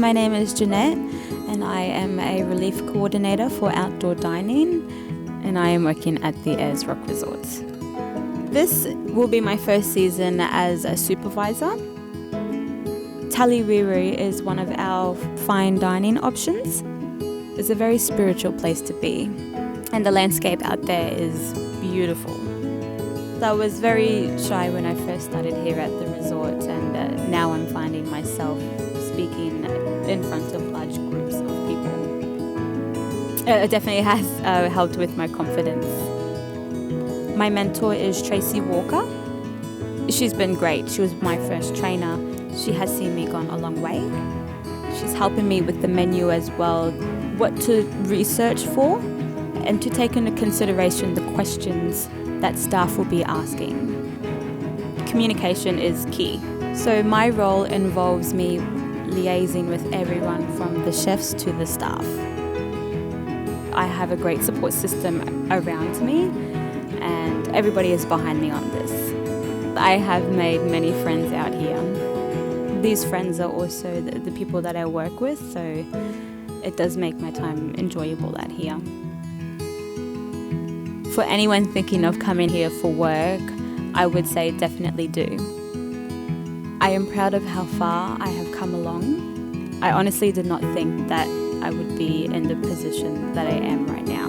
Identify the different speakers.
Speaker 1: my name is Jeanette and I am a relief coordinator for outdoor dining and I am working at the Ayers Rock Resort. This will be my first season as a supervisor. Taliwiru is one of our fine dining options. It's a very spiritual place to be and the landscape out there is beautiful. I was very shy when I first started here at the resort and now I'm finding myself speaking in front of large groups of people. It definitely has helped with my confidence. My mentor is Tracy Walker. She's been great. She was my first trainer. She has seen me gone a long way. She's helping me with the menu as well, what to research for and to take into consideration the questions that staff will be asking. Communication is key. So my role involves me liaising with everyone from the chefs to the staff. I have a great support system around me and everybody is behind me on this. I have made many friends out here. These friends are also the people that I work with, so it does make my time enjoyable out here. For anyone thinking of coming here for work, I would say definitely do. I am proud of how far I have come along. I honestly did not think that I would be in the position that I am right now.